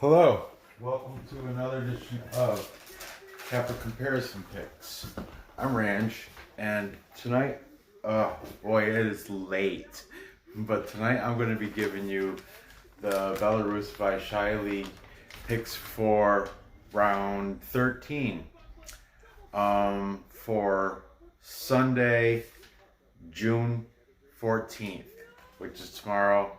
Hello, welcome to another edition of Kappa Comparison Picks. I'm Ranj, and tonight, boy, it is late, but tonight I'm going to be giving you the Belarus Vysshaya League picks for round 13 for Sunday, June 14th, which is tomorrow.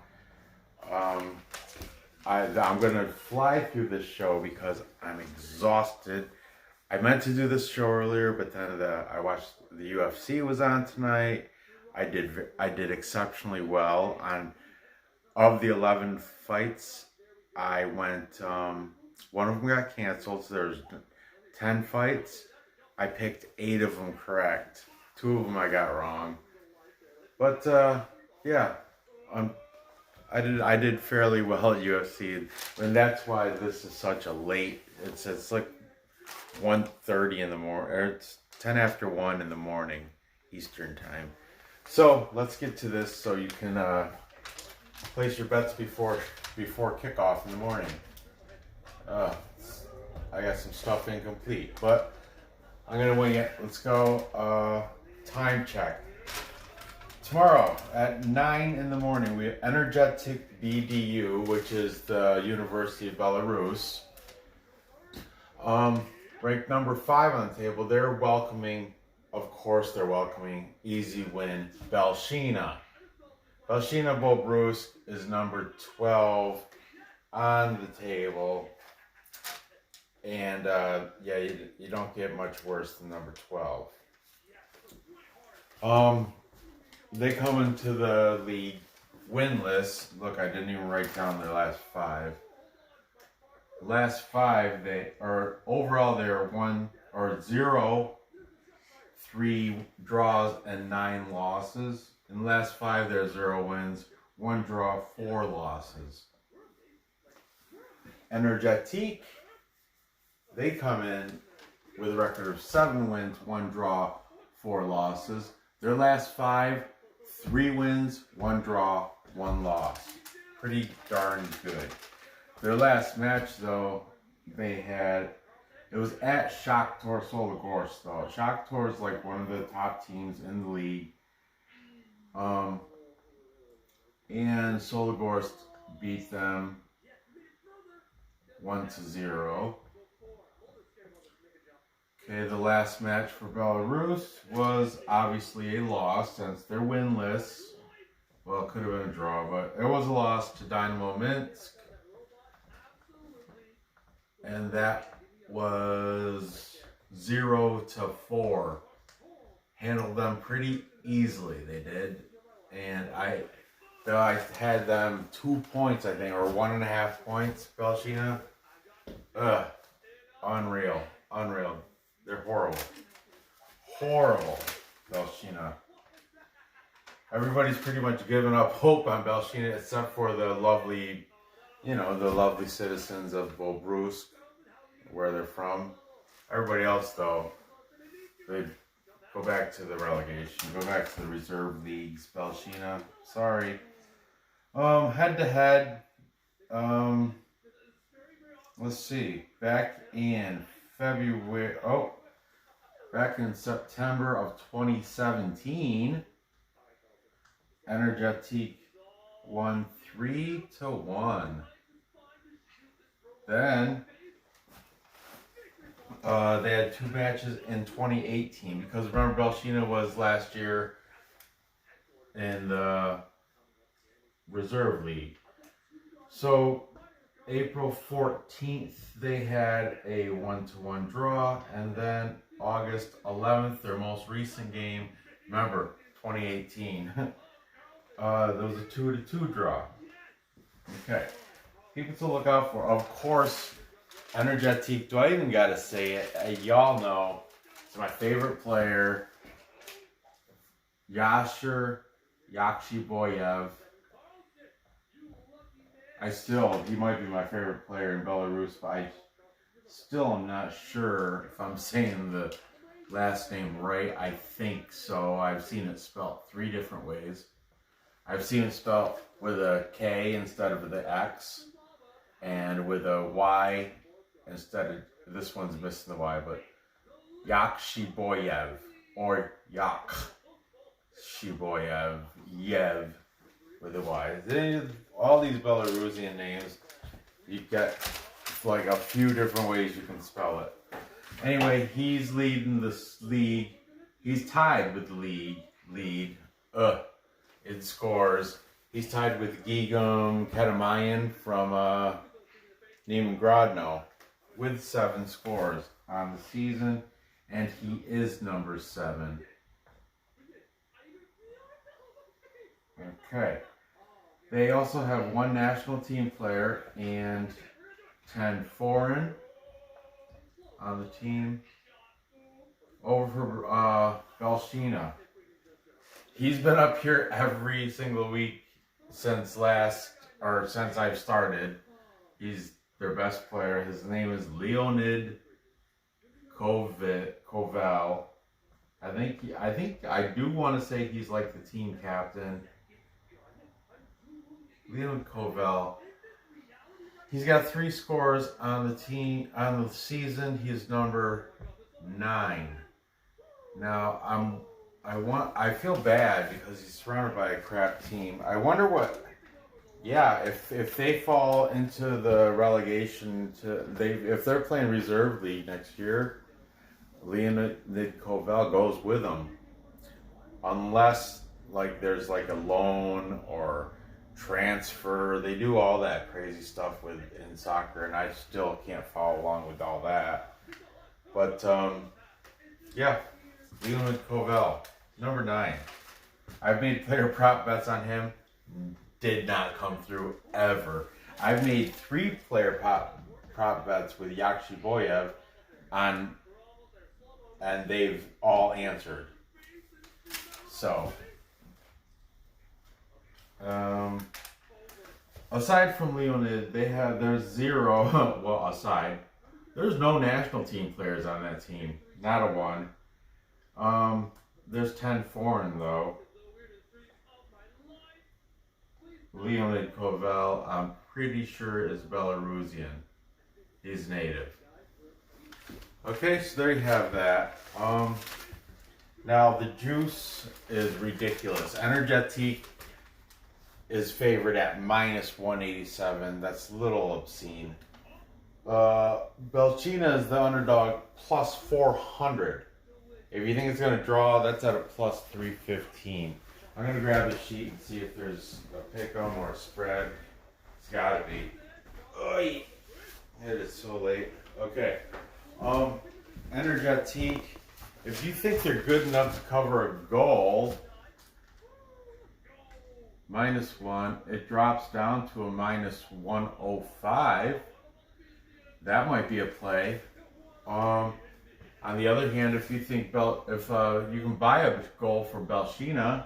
I'm going to fly through this show because I'm exhausted. I meant to do this show earlier, but then I watched the UFC was on tonight. I did exceptionally well. Of the 11 fights, I went, one of them got canceled, so there's 10 fights. I picked 8 of them correct. 2 of them I got wrong. But, yeah, I did fairly well at UFC, and that's why this is such a late. It's like 1:30 in the morning, or it's 10 after 1 in the morning Eastern time. So let's get to this, so you can place your bets before kickoff in the morning. I got some stuff incomplete, but I'm gonna wing it. Let's go. Time check. Tomorrow at 9 in the morning, we have Energetik-BGU, which is the University of Belarus. Ranked number 5 on the table. They're welcoming easy win Belshina. Belshina Bobruisk is number 12 on the table. And you don't get much worse than number 12. They come into the league winless. Look, I didn't even write down their last 5. The last 5, they are 0, 3 draws, and 9 losses. In the last 5, they're 0 wins, 1 draw, 4 losses. Energetik, they come in with a record of 7 wins, 1 draw, 4 losses. Their last 5, 3 wins, 1 draw, 1 loss. Pretty darn good. Their last match, though, it was at Shakhtyor Soligorsk, though. Shakhtyor is like one of the top teams in the league. And Soligorsk beat them 1-0. Okay, the last match for Belarus was obviously a loss since they're winless. Well, it could have been a draw, but it was a loss to Dynamo Minsk. And that was 0-4. Handled them pretty easily, they did. And I had them 2 points, I think, or 1.5 points, Belshina. Unreal. They're horrible, Belshina. Everybody's pretty much given up hope on Belshina, except for the lovely citizens of Bobruisk, where they're from. Everybody else, though, they go back to the relegation, go back to the reserve leagues. Belshina, sorry. Head to head. Let's see. Back in September of 2017, Energetik won 3-1. Then they had 2 matches in 2018, because remember Belshina was last year in the reserve league. So April 14th, they had a 1-1 draw, and then August 11th, their most recent game, remember, 2018, there was a 2-2 draw. Okay, people to look out for. Of course, Energetik, do I even gotta say it? Y'all know, it's my favorite player, Yasher Yakshiboyev. He might be my favorite player in Belarus, but I still am not sure if I'm saying the last name right. I think so. I've seen it spelled 3 different ways. I've seen it spelled with a K instead of the X. and with a Y instead of, this one's missing the Y, but Yakshiboyev, or Yakshiboyev, Yev with a Y. All these Belarusian names, you get like a few different ways you can spell it. Anyway, he's leading this league. He's tied with the lead in scores. He's tied with Gigam Kedemayan from Nîmes Grodno with 7 scores on the season, and he is number 7. Okay. They also have 1 national team player and 10 foreign on the team. Over for Belshina. He's been up here every single week since I've started. He's their best player. His name is Leonid Koval. I do want to say he's like the team captain. Leonid Koval. He's got 3 scores on the team on the season. He is number 9. Now I feel bad because he's surrounded by a crap team. I wonder if they fall into the relegation if they're playing reserve league next year, Leonid Koval goes with them, unless like there's like a loan or transfer. They do all that crazy stuff in soccer, and I still can't follow along with all that. But Leonid Koval, number 9. I've made player prop bets on him. Did not come through ever. I've made 3 player prop bets with Yakshiboyev and they've all answered. So, aside from Leonid, there's 0. Well, there's no national team players on that team. Not a 1. There's 10 foreign though. Leonid Koval, I'm pretty sure is Belarusian. He's native. Okay, so there you have that. Now the juice is ridiculous. Energetik is favored at -187. That's a little obscene. Belshina is the underdog plus 400. If you think it's going to draw, that's at a plus 315. I'm going to grab the sheet and see if there's a pick'em or a spread. It's got to be. Oy! It is so late. Okay. Energetik, if you think they're good enough to cover a goal, -1, it drops down to a -105. That might be a play. On the other hand, if you think you can buy a goal for Belshina,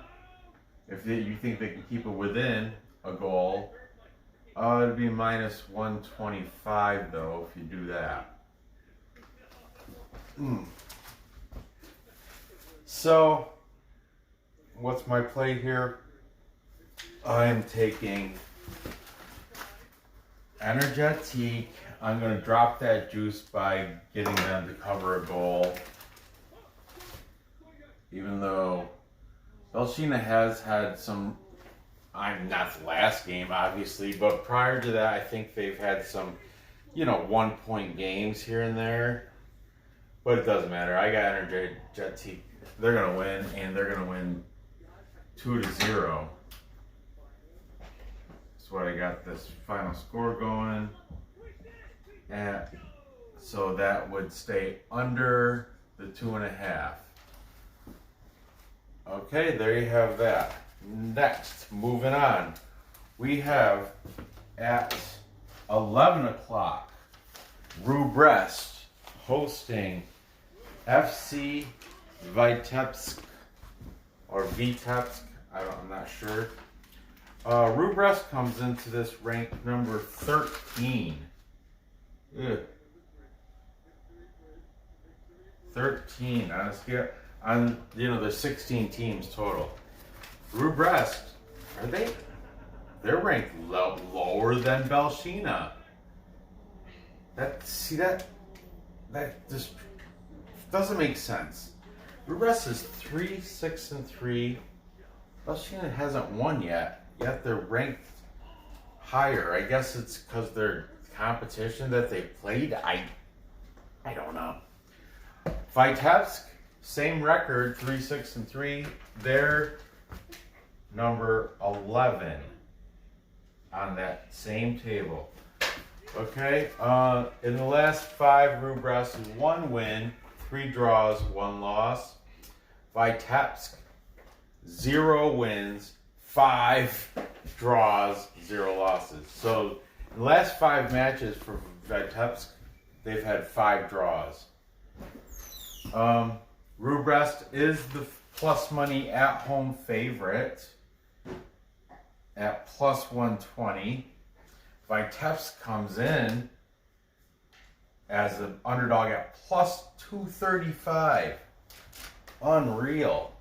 if you think they can keep it within a goal, it'd be -125 though if you do that. So, what's my play here? I'm taking Energetik. I'm going to drop that juice by getting them to cover a goal. Even though Belshina has had some, not the last game obviously, but prior to that I think they've had some, 1-point games here and there. But it doesn't matter. I got Energetik. They're going to win, and they're going to win 2-0. That's what I got this final score going. And so that would stay under the 2.5. Okay, there you have that. Next, moving on, we have at 11 o'clock, Brest hosting FC Vitebsk or Vitebsk. I'm not sure. Brest comes into this ranked number 13. Ugh. 13 on a scale. There's 16 teams total. Brest, they're ranked lower than Belshina. That just doesn't make sense. Brest is 3-6-3. Belshina hasn't won yet they're ranked higher. I guess it's because their competition that they played. I don't know. Vitebsk, same record, 3-6-3. They're number 11 on that same table. Okay, in the last 5, Brest is 1 win, 3 draws, 1 loss. Vitebsk, 0 wins, 5 draws, 0 losses. So, in the last 5 matches for Vitebsk, they've had 5 draws. Brest is the plus money at home favorite at plus 120. Vitebsk comes in as an underdog at plus 235. Unreal.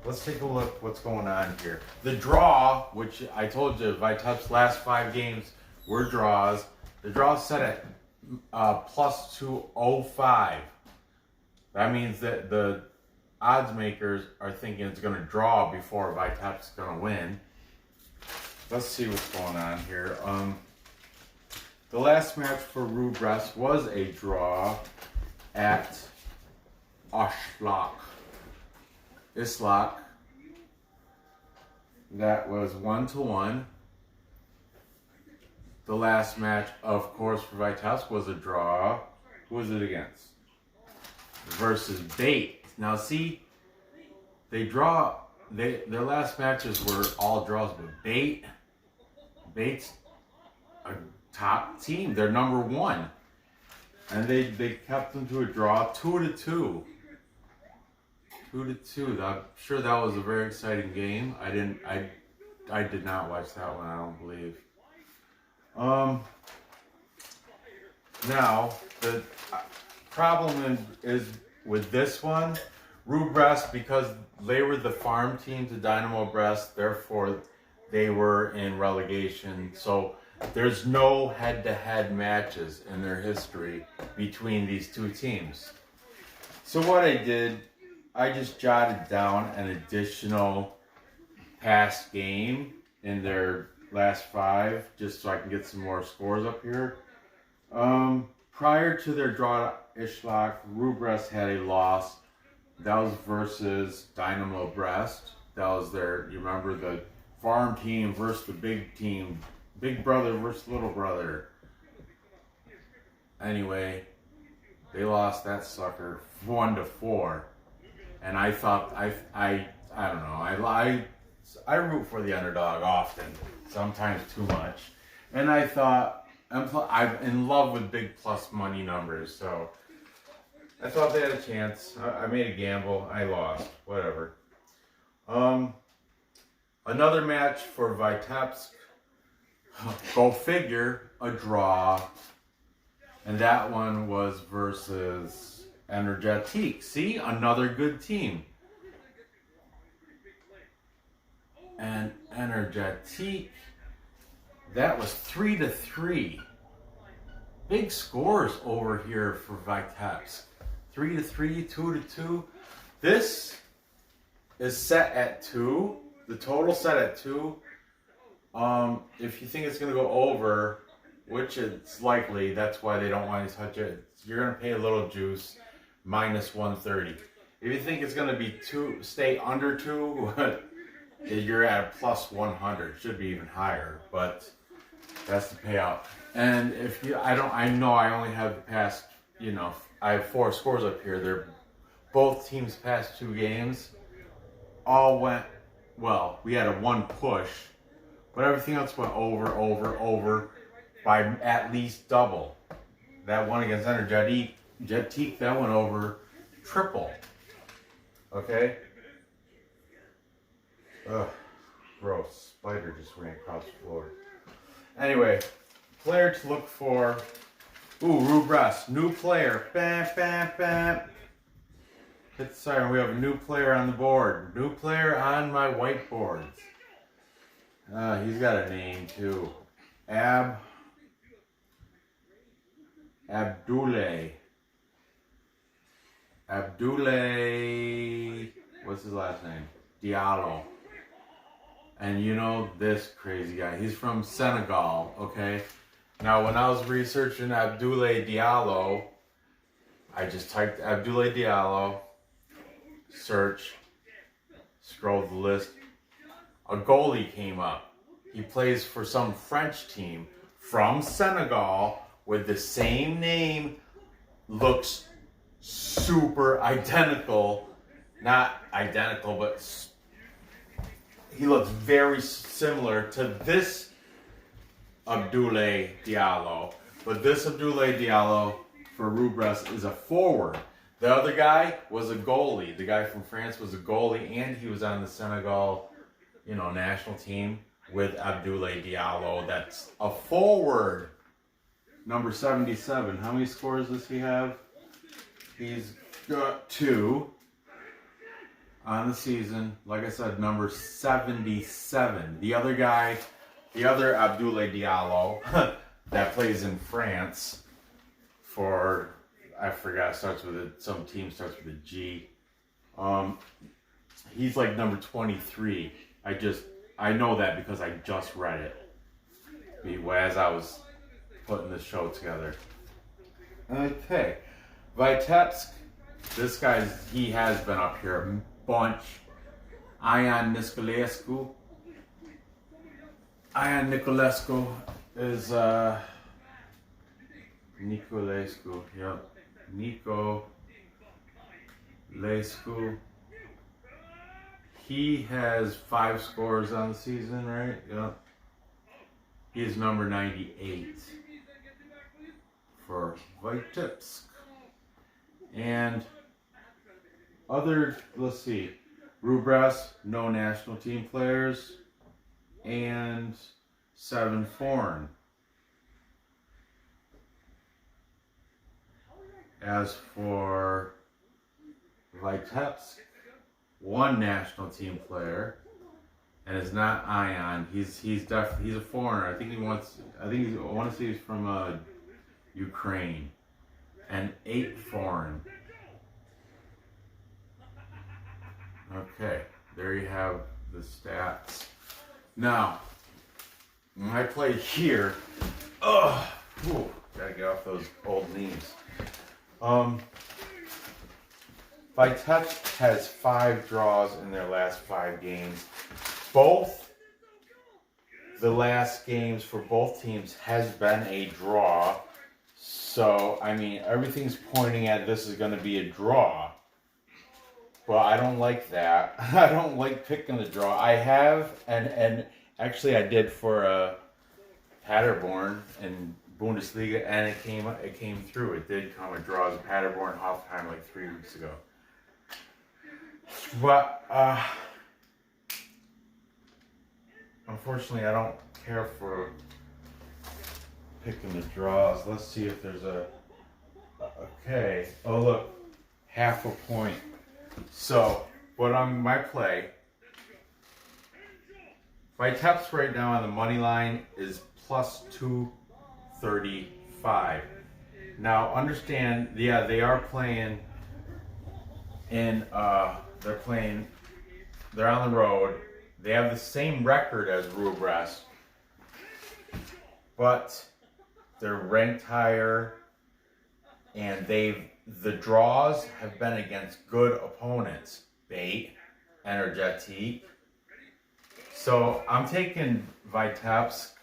Let's take a look what's going on here. The draw, which I told you, Vitebsk's last 5 games were draws. The draw is set at plus 205. That means that the odds makers are thinking it's going to draw before Vitebsk's going to win. Let's see what's going on here. The last match for Brest was a draw at Islak. That was 1-1. The last match, of course, for Vitebsk was a draw. Who was it against? Versus BATE. Now, see, their last matches were all draws, but BATE's a top team. They're number 1. And they kept them to a draw, 2-2. 2-2. I'm sure that was a very exciting game. I did not watch that one, I don't believe. Now, the problem is with this one, Brest, because they were the farm team to Dynamo Brest, therefore they were in relegation. So there's no head-to-head matches in their history between these 2 teams. So what I did, I just jotted down an additional past game in their last 5, just so I can get some more scores up here. Prior to their draw at Islak, Brest had a loss. That was versus Dynamo Brest. That was you remember, the farm team versus the big team. Big brother versus little brother. Anyway, they lost that sucker 1-4. And I thought, I don't know, I root for the underdog often, sometimes too much. And I thought, I'm in love with big plus money numbers, so I thought they had a chance. I made a gamble, I lost, whatever. Another match for Vitebsk, go figure, a draw. And that one was versus Energetik. See, another good team. And Energetik, that was 3-3. Big scores over here for Vitebsk. 3-3, 2-2. This is set at 2. The total set at 2. If you think it's going to go over, which it's likely, that's why they don't want to touch it, you're going to pay a little juice, minus 130. If you think it's going to be 2, stay under 2, you're at a plus 100. Should be even higher, but that's the payout. And if you, I know I only have the past, I have 4 scores up here. They're both teams' past 2 games all went, well, we had a 1 push, but everything else went over by at least double. That one against Energetik, that went over triple. Okay? Ugh, gross. Spider just ran across the floor. Anyway, player to look for. Ooh, Brest, new player. Bam, bam, bam. Hit the siren. We have a new player on the board. New player on my whiteboards. He's got a name too. Abdoulaye, what's his last name? Diallo. And you know this crazy guy. He's from Senegal, okay? Now, when I was researching Abdoulaye Diallo, I just typed Abdoulaye Diallo, search, scroll the list. A goalie came up. He plays for some French team from Senegal with the same name, looks super identical. Not identical, but he looks very similar to this Abdoulaye Diallo. But this Abdoulaye Diallo for Brest is a forward. The other guy was a goalie. The guy from France was a goalie, and he was on the Senegal, national team with Abdoulaye Diallo. That's a forward. Number 77. How many scores does he have? He's got 2 on the season. Like I said, number 77. The other guy, the other Abdoulaye Diallo that plays in France for, I forgot, starts with some team starts with a G. He's like number 23. I know that because I just read it as I was putting this show together. Okay, Vitebsk. This he has been up here a bunch. Ion Niculescu. Ion Niculescu is Niculescu. Yep, Niculescu. He has 5 scores on the season, right? Yep. He is number 98 for Vitebsk. And let's see, Brest, no national team players, and 7 foreign. As for Vitebsk, 1 national team player, and it's not Ion. He's a foreigner. I want to say he's from Ukraine, and 8 foreign. Okay, there you have the stats. Now, when I play here, gotta get off those old knees. Vitebsk has 5 draws in their last 5 games. Both the last games for both teams has been a draw. So, I mean, everything's pointing at this is going to be a draw. But I don't like that. I don't like picking the draw. I have, and actually I did for Paderborn in Bundesliga, and it came through. It did come a draw as a Paderborn Hoffenheim like 3 weeks ago. But unfortunately, I don't care for picking the draws. Let's see if there's okay. Oh look, half a point. So, but on my play, Vitebsk right now on the money line is plus 235. Now understand, yeah, they are playing in they're on the road. They have the same record as Brest, but they're ranked higher, and the draws have been against good opponents. BATE, Energetik. So I'm taking Vitebsk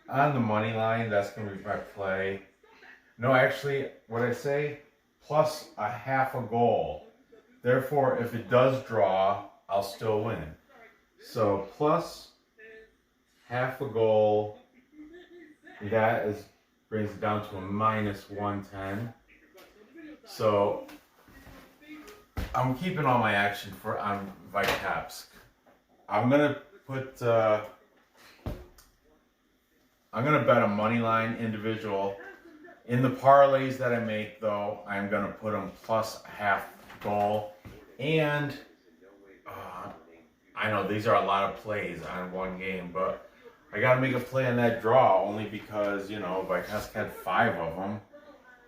on the money line. That's going to be my play. No, actually, what I say, plus a half a goal. Therefore, if it does draw, I'll still win. So plus half a goal, that brings it down to a minus 110. So I'm keeping all my action on Vitebsk. I'm gonna bet a money line individual. In the parlays that I make, though, I'm gonna put them plus a half goal. And I know these are a lot of plays on one game, but I got to make a play on that draw only because, you know, Vitebsk had 5 of them.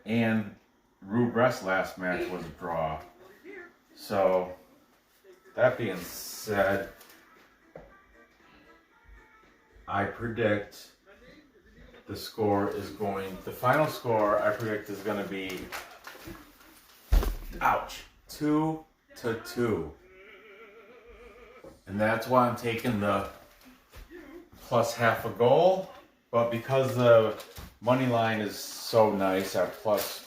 And Rukh Brest last match was a draw. So, that being said, I predict the final score I predict is going to be, ouch, 2-2. And that's why I'm taking the plus half a goal. But because the money line is so nice at plus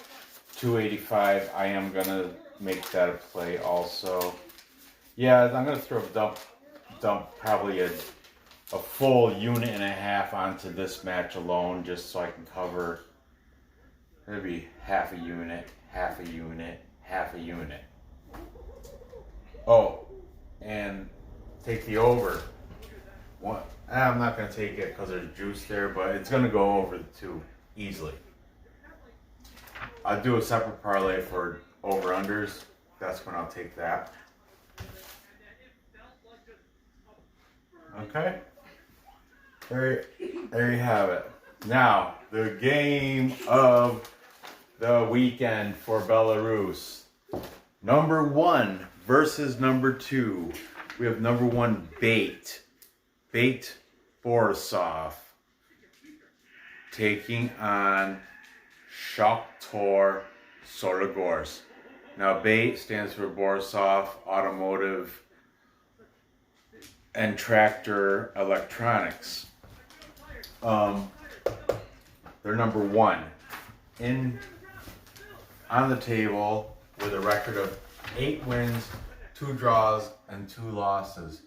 285, I am going to make that a play also. Yeah, I'm going to throw dump probably a full unit and a half onto this match alone just so I can cover maybe half a unit, half a unit, half a unit. Oh, and take the over. I'm not going to take it because there's juice there, but it's going to go over the 2 easily. I'll do a separate parlay for over-unders. That's when I'll take that. Okay. There you have it. Now, the game of the weekend for Belarus. Number 1 versus number 2. We have number 1 BATE Borisov taking on Shakhtyor Soligorsk. Now, BATE stands for Borisov Automotive and Tractor Electronics. They're number 1 on the table with a record of 8 wins, 2 draws, and 2 losses.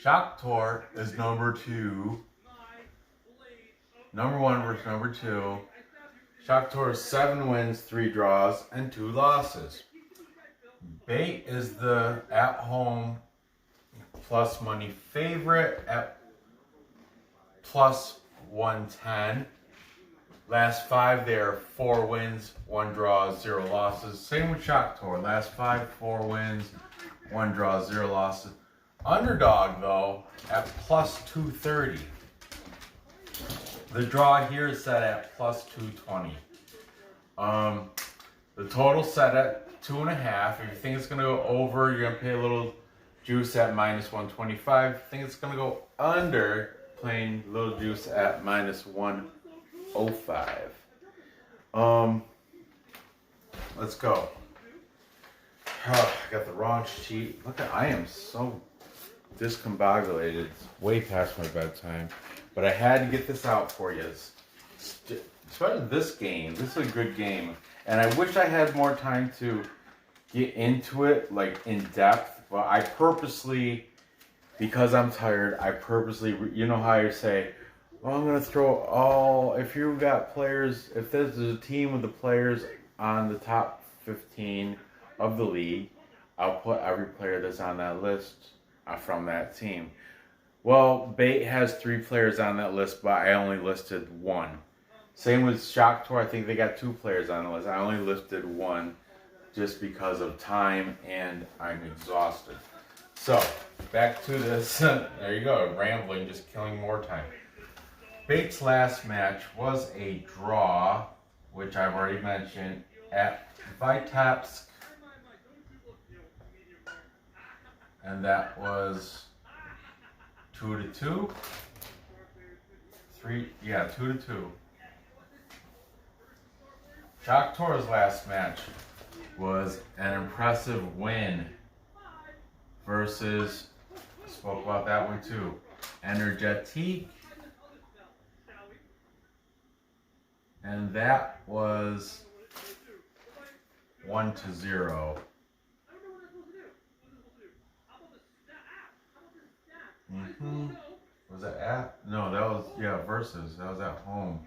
Shakhtyor is number 2. Number 1 versus number 2. Shakhtyor is 7 wins, 3 draws, and 2 losses. BATE is the at-home plus money favorite at plus 110. Last 5 there, 4 wins, 1 draw, 0 losses. Same with Shakhtyor. Last 5, 4 wins, 1 draw, 0 losses. Underdog, though, at plus 230. The draw here is set at plus 220. The total set at 2.5. If you think it's going to go over, you're going to pay a little juice at minus 125. If you think it's going to go under, playing little juice at minus 105. Let's go. I got the wrong sheet. Look, I am so discombobulated. It's way past my bedtime. But I had to get this out for you. Especially this game. This is a good game. And I wish I had more time to get into it, like, in depth. But I purposely, because I'm tired, you know how you say, well, I'm going to throw all, if you've got players, if there's a team with the players on the top 15 of the league, I'll put every player that's on that list from that team. Well, BATE has 3 players on that list, but I only listed 1. Same with Shakhtyor. I think they got 2 players on the list. I only listed 1 just because of time, and I'm exhausted. So, back to this. There you go, rambling, just killing more time. BATE's last match was a draw, which I've already mentioned, at Vitebsk. And that was 2-2. 2-2. Shakhtor's last match was an impressive win versus, spoke about that one too, Energetik. And that was 1-0. Was that at? No, that was, versus. That was at home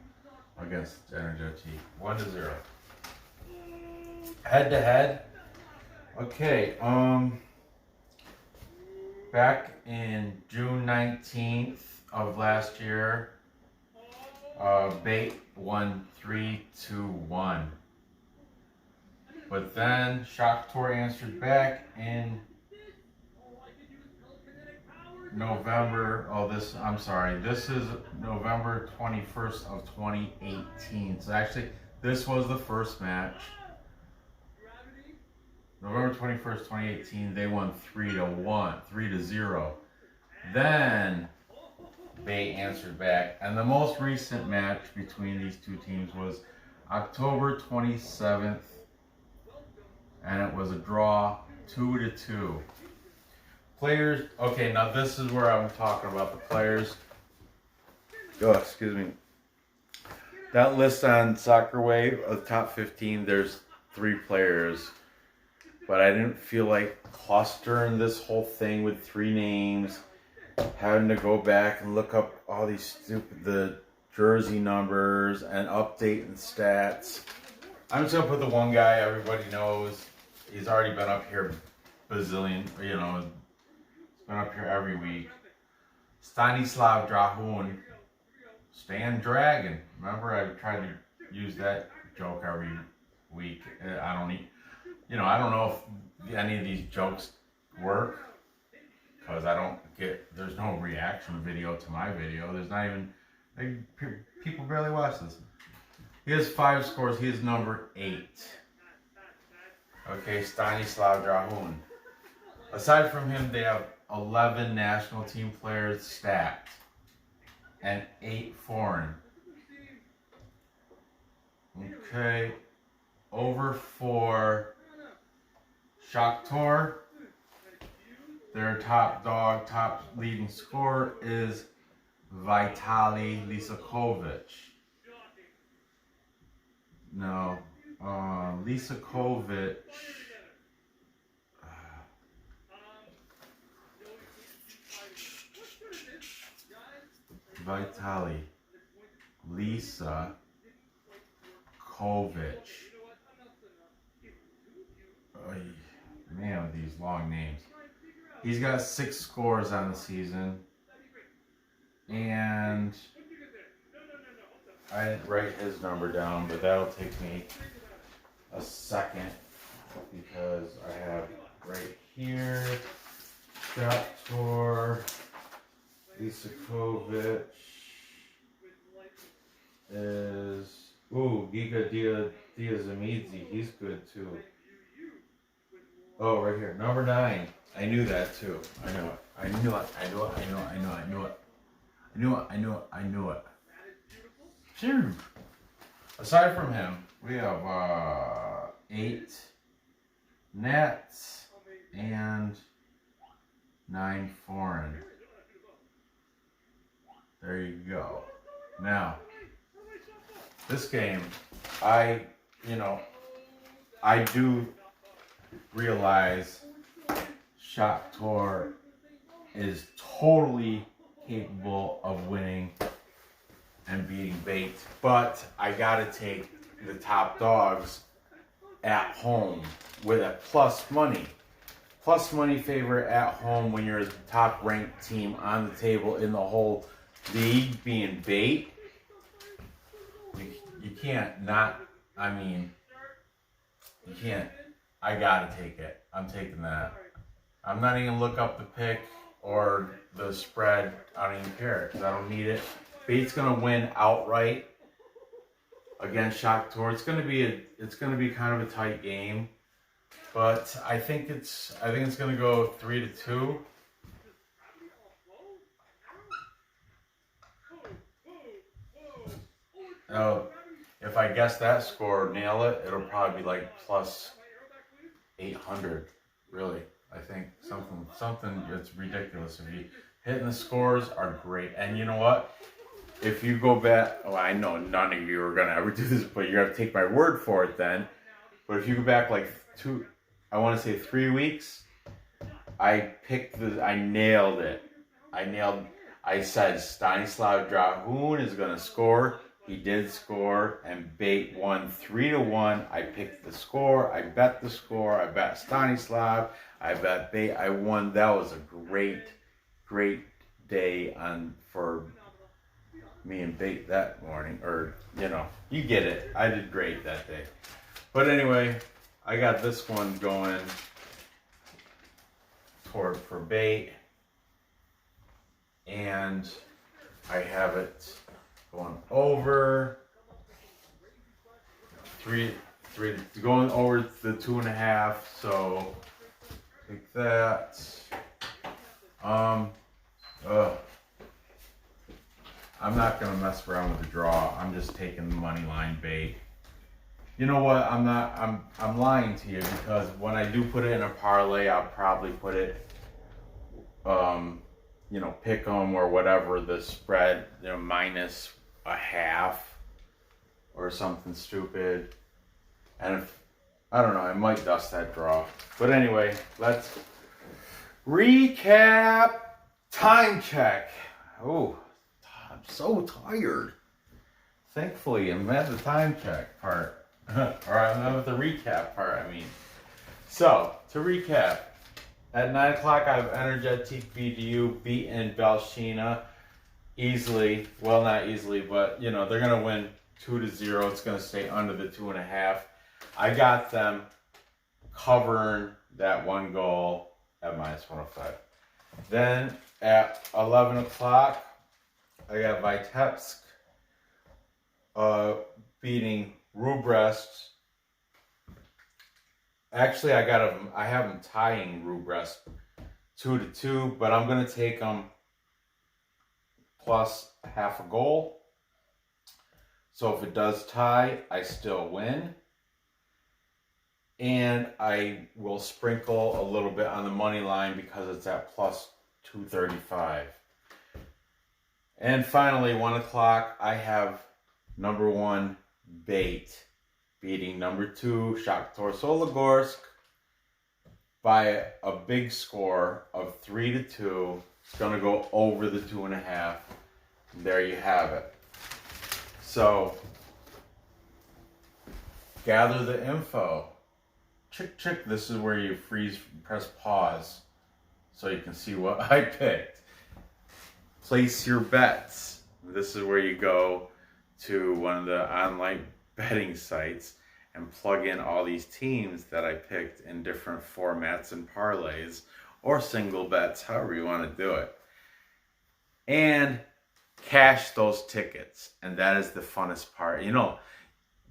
against Energetik. 1-0. Head to head. Okay, back in June 19th of last year, BATE won 3-1. But then Shakhtyor answered back in November, I'm sorry, this is November 21st of 2018. So actually, this was the first match. November 21st, 2018, they won 3-0. Then BATE answered back, and the most recent match between these two teams was October 27th, and it was a draw, 2-2. Players, okay, now this is where I'm talking about the players. Oh, excuse me. That list on Soccer Wave of the top 15, there's 3 players. But I didn't feel like clustering this whole thing with 3 names, having to go back and look up all these the jersey numbers and updating stats. I'm just gonna put the one guy everybody knows. He's already been up here bazillion, he's been up here every week. Stanislav Drahun, Stan Dragon. Remember, I tried to use that joke every week. I don't know if any of these jokes work, because there's no reaction video to my video. There's not even, people barely watch this. He has 5 scores. He is number 8. Okay, Stanislav Drahun. Aside from him, they have 11 national team players stacked and 8 foreign. Okay, over for Shakhtyor, their top dog, top leading scorer is Vitaly Lisakovich. No, Lisakovich. Vitaly Lisakovich. Man, with these long names. He's got 6 scores on the season. And I didn't write his number down, but that'll take me a second because I have right here Shakhtyor Lisakovich is Giga Diazamidze. He's good too. Oh, right here. Number 9. I knew that too. I knew it. Phew. Aside from him, we have 8 nets and 9 foreign. There you go. Now, this game, I do realize Shakhtyor is totally capable of winning and beating BATE, but I gotta take the top dogs at home with a plus money favorite at home when you're the top ranked team on the table in the whole league being BATE. You can't not, you can't. I gotta take it. I'm taking that. I'm not even gonna look up the pick or the spread. I don't even care because I don't need it. BATE's gonna win outright against Shakhtyor. It's gonna be kind of a tight game, but I think it's gonna go 3-2. Oh, if I guess that score, nail it, it'll probably be like plus 800, really. I think something that's ridiculous. If you hitting the scores are great. And you know what? If you go back, I know none of you are gonna ever do this, but you have to take my word for it then. But if you go back like 3 weeks, I nailed it. I said Stanislav Drahun is gonna score. He did score, and BATE won 3-1. I picked the score. I bet the score. I bet Stanislav. I bet BATE. I won. That was a great day for me and BATE that morning. Or, you get it. I did great that day. But anyway, I got this one going for BATE. and I have it going over going over the 2.5. So take that. I'm not gonna mess around with the draw. I'm just taking the money line bait. You know what? I'm lying to you, because when I do put it in a parlay, I'll probably put it, pick 'em or whatever the spread, minus a half or something stupid. And if, I don't know, I might dust that draw. But anyway, let's recap. Time check. Oh, I'm so tired. Thankfully, I'm at the time check part. Or I'm at the recap part, I mean. So, to recap, at 9 o'clock I have Energetik-BGU beating Belshina easily. Well, not easily, but, they're going to win 2-0. It's going to stay under the 2.5. I got them covering that one goal at -105. Then at 11 o'clock, I got Vitebsk beating Brest. Actually, I have them tying Brest 2-2, but I'm gonna take them plus half a goal. So if it does tie, I still win. And I will sprinkle a little bit on the money line because it's at plus 235. And finally, 1 o'clock, I have number 1 BATE beating number 2 Shakhtyor Soligorsk by a big score of 3-2. It's going to go over the 2.5. There you have it. So, gather the info. Chick, this is where you press pause so you can see what I picked. Place your bets. This is where you go to one of the online betting sites and plug in all these teams that I picked in different formats and parlays or single bets, however you want to do it. And cash those tickets. And that is the funnest part.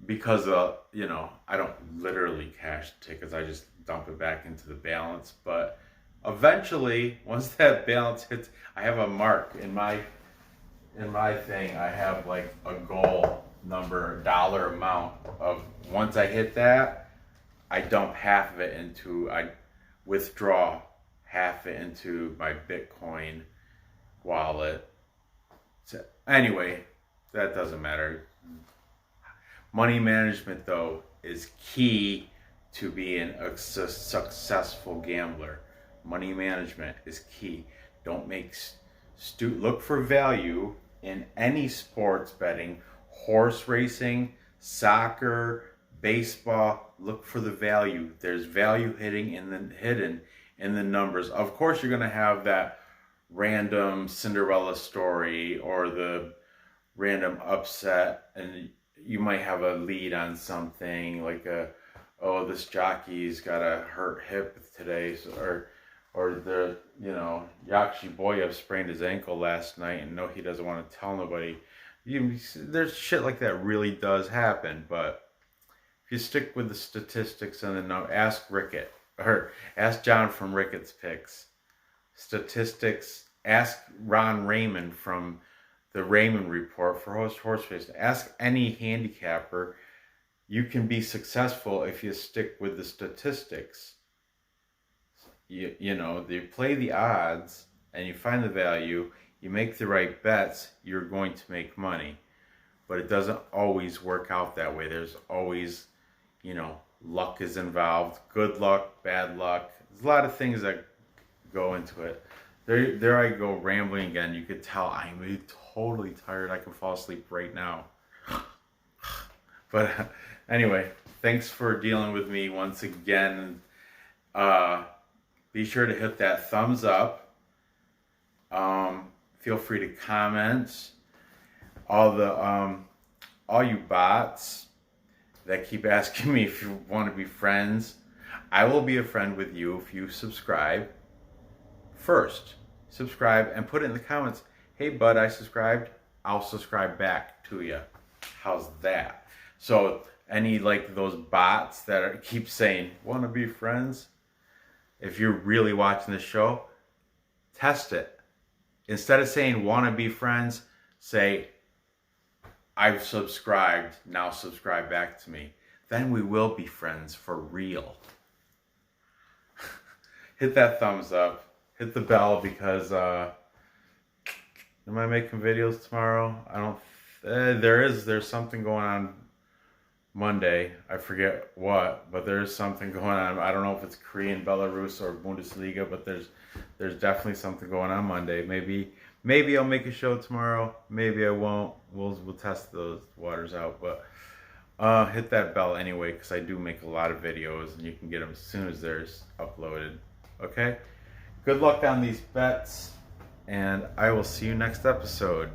Because I don't literally cash tickets, I just dump it back into the balance. But eventually, once that balance hits, I have a mark in my thing. I have like a goal number, dollar amount of, once I hit that, I dump half of it I withdraw half it into my Bitcoin wallet. So anyway, that doesn't matter. Money management, though, is key to being a successful gambler. Money management is key. Don't make look for value in any sports betting, horse racing, soccer, baseball. Look for the value. There's value hidden in the numbers. Of course, you're going to have that random Cinderella story or the random upset, and you might have a lead on something like this jockey's got a hurt hip today, or the Yakshi Boyev sprained his ankle last night, and no, he doesn't want to tell nobody. There's shit like that really does happen, but if you stick with the statistics and the number, ask Rickett or ask John from Rickett's Picks. Statistics. Ask Ron Raymond from the Raymond Report for horse race. Ask any handicapper. You can be successful if you stick with the statistics. You play the odds and you find the value. You make the right bets. You're going to make money, but it doesn't always work out that way. There's always, luck is involved. Good luck, bad luck. There's a lot of things that go into it. There I go rambling again. You could tell I'm totally tired. I can fall asleep right now. But anyway, thanks for dealing with me once again. Be sure to hit that thumbs up. Feel free to comment. All you bots that keep asking me if you want to be friends, I will be a friend with you if you subscribe. First, subscribe and put it in the comments. hey bud, I subscribed, I'll subscribe back to you. How's that? So any like those bots that keep saying, wanna be friends? If you're really watching this show, test it. Instead of saying wanna be friends, say, I've subscribed, now subscribe back to me. Then we will be friends for real. Hit that thumbs up. Hit the bell because am I making videos tomorrow? I don't. There's something going on Monday. I forget what, but there's something going on. I don't know if it's Korean, Belarus, or Bundesliga, but there's definitely something going on Monday. Maybe I'll make a show tomorrow. Maybe I won't. We'll test those waters out. But hit that bell anyway, because I do make a lot of videos, and you can get them as soon as they're uploaded. Okay? Good luck on these bets, and I will see you next episode.